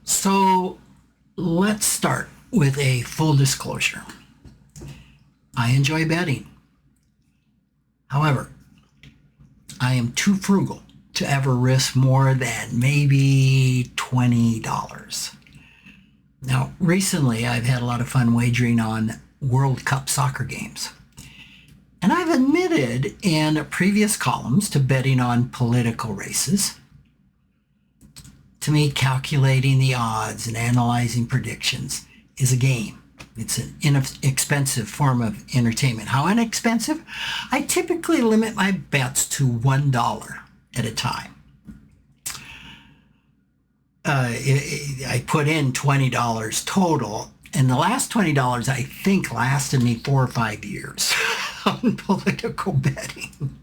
So let's start with a full disclosure. I enjoy betting. However, I am too frugal to ever risk more than maybe $20. Now, recently I've had a lot of fun wagering on World Cup soccer games. And I've admitted in previous columns to betting on political races. To me, calculating the odds and analyzing predictions is a game. It's an inexpensive form of entertainment. How inexpensive? I typically limit my bets to $1 at a time. I put in $20 total, and the last $20 I think lasted me 4 or 5 years on political betting.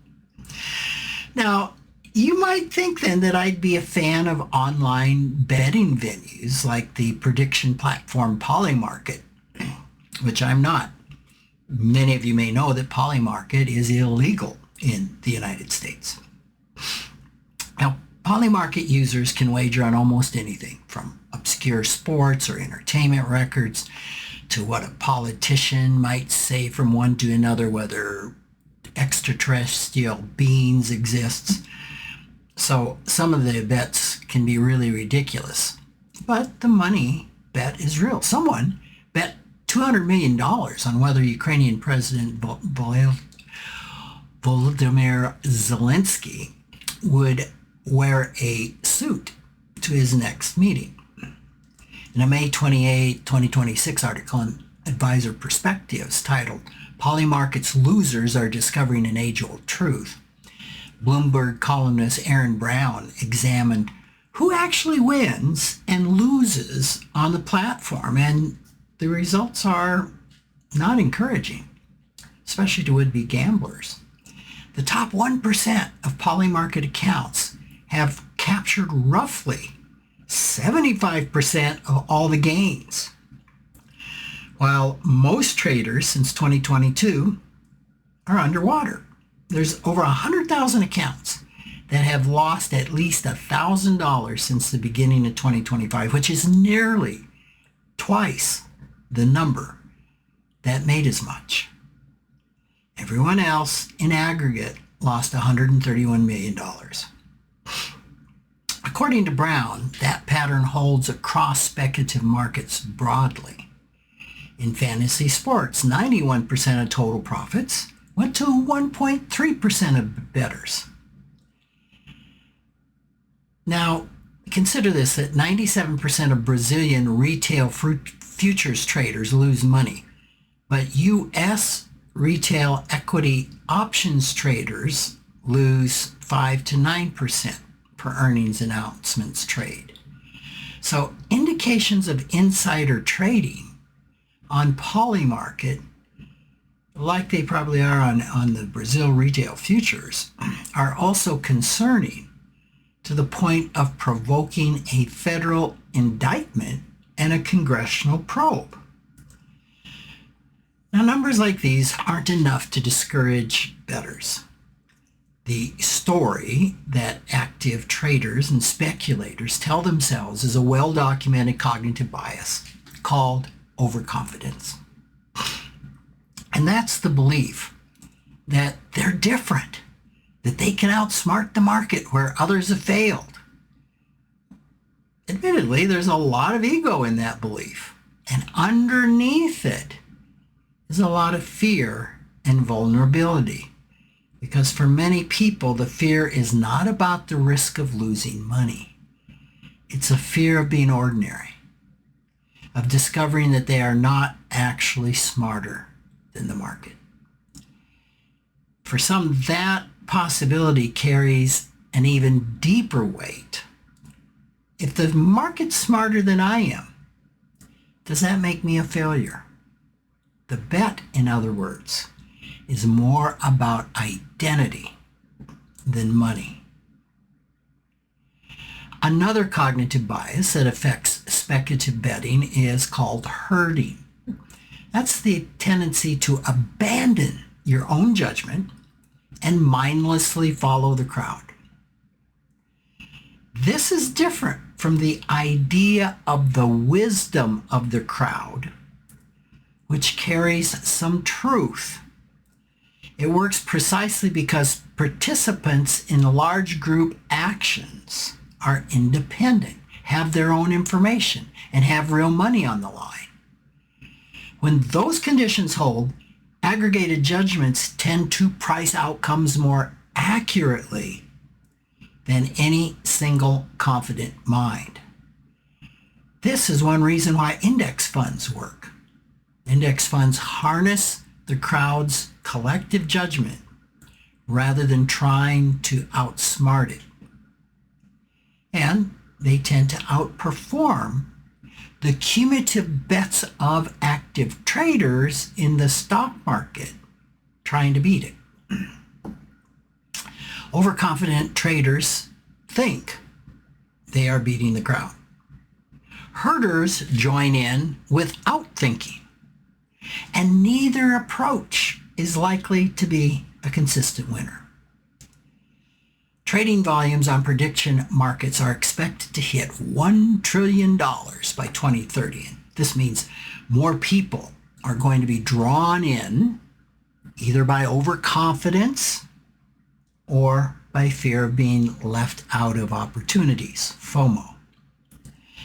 Now, you might think then that I'd be a fan of online betting venues like the prediction platform Polymarket, which I'm not. Many of you may know that Polymarket is illegal in the United States. Now, Polymarket users can wager on almost anything from obscure sports or entertainment records to what a politician might say from one to another, whether extraterrestrial beings exist. So some of the bets can be really ridiculous, but the money bet is real. Someone bet $200 million on whether Ukrainian President Volodymyr Zelensky would wear a suit to his next meeting. In a May 28, 2026 article in Advisor Perspectives titled, "Polymarket's Losers Are Discovering an Age-Old Truth," Bloomberg columnist Aaron Brown examined who actually wins and loses on the platform, and the results are not encouraging, especially to would-be gamblers. The top 1% of Polymarket accounts have captured roughly 75% of all the gains, while most traders since 2022 are underwater. There's over 100,000 accounts that have lost at least $1,000 since the beginning of 2025, which is nearly twice the number that made as much. Everyone else in aggregate lost $131 million. According to Brown, that pattern holds across speculative markets broadly. In fantasy sports, 91% of total profits went to 1.3% of bettors. Now, consider this, that 97% of Brazilian retail futures traders lose money, but U.S. retail equity options traders lose 5 to 9% per earnings announcements trade. So indications of insider trading on Polymarket, like they probably are on the Brazil retail futures, are also concerning to the point of provoking a federal indictment and a congressional probe. Now, numbers like these aren't enough to discourage bettors. The story that active traders and speculators tell themselves is a well-documented cognitive bias called overconfidence. And that's the belief that they're different, that they can outsmart the market where others have failed. Admittedly, there's a lot of ego in that belief, and underneath it is a lot of fear and vulnerability, because for many people, the fear is not about the risk of losing money. It's a fear of being ordinary, of discovering that they are not actually smarter than the market. For some, that possibility carries an even deeper weight. If the market's smarter than I am, does that make me a failure? The bet, in other words, is more about identity than money. Another cognitive bias that affects speculative betting is called herding. That's the tendency to abandon your own judgment and mindlessly follow the crowd. This is different from the idea of the wisdom of the crowd, which carries some truth. It works precisely because participants in large group actions are independent, have their own information, and have real money on the line. When those conditions hold, aggregated judgments tend to price outcomes more accurately than any single confident mind. This is one reason why index funds work. Index funds harness the crowd's collective judgment rather than trying to outsmart it. And they tend to outperform the cumulative bets of active traders in the stock market trying to beat it. Overconfident traders think they are beating the crowd. Herders join in without thinking, and neither approach is likely to be a consistent winner. Trading volumes on prediction markets are expected to hit $1 trillion by 2030. This means more people are going to be drawn in either by overconfidence or by fear of being left out of opportunities, FOMO.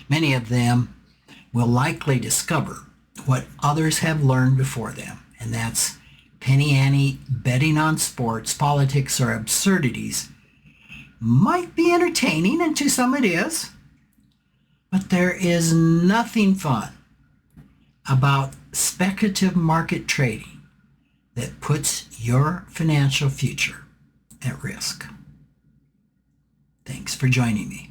Many of them will likely discover what others have learned before them, and that's penny ante betting on sports, politics, or absurdities might be entertaining, and to some it is, but there is nothing fun about speculative market trading that puts your financial future at risk. Thanks for joining me.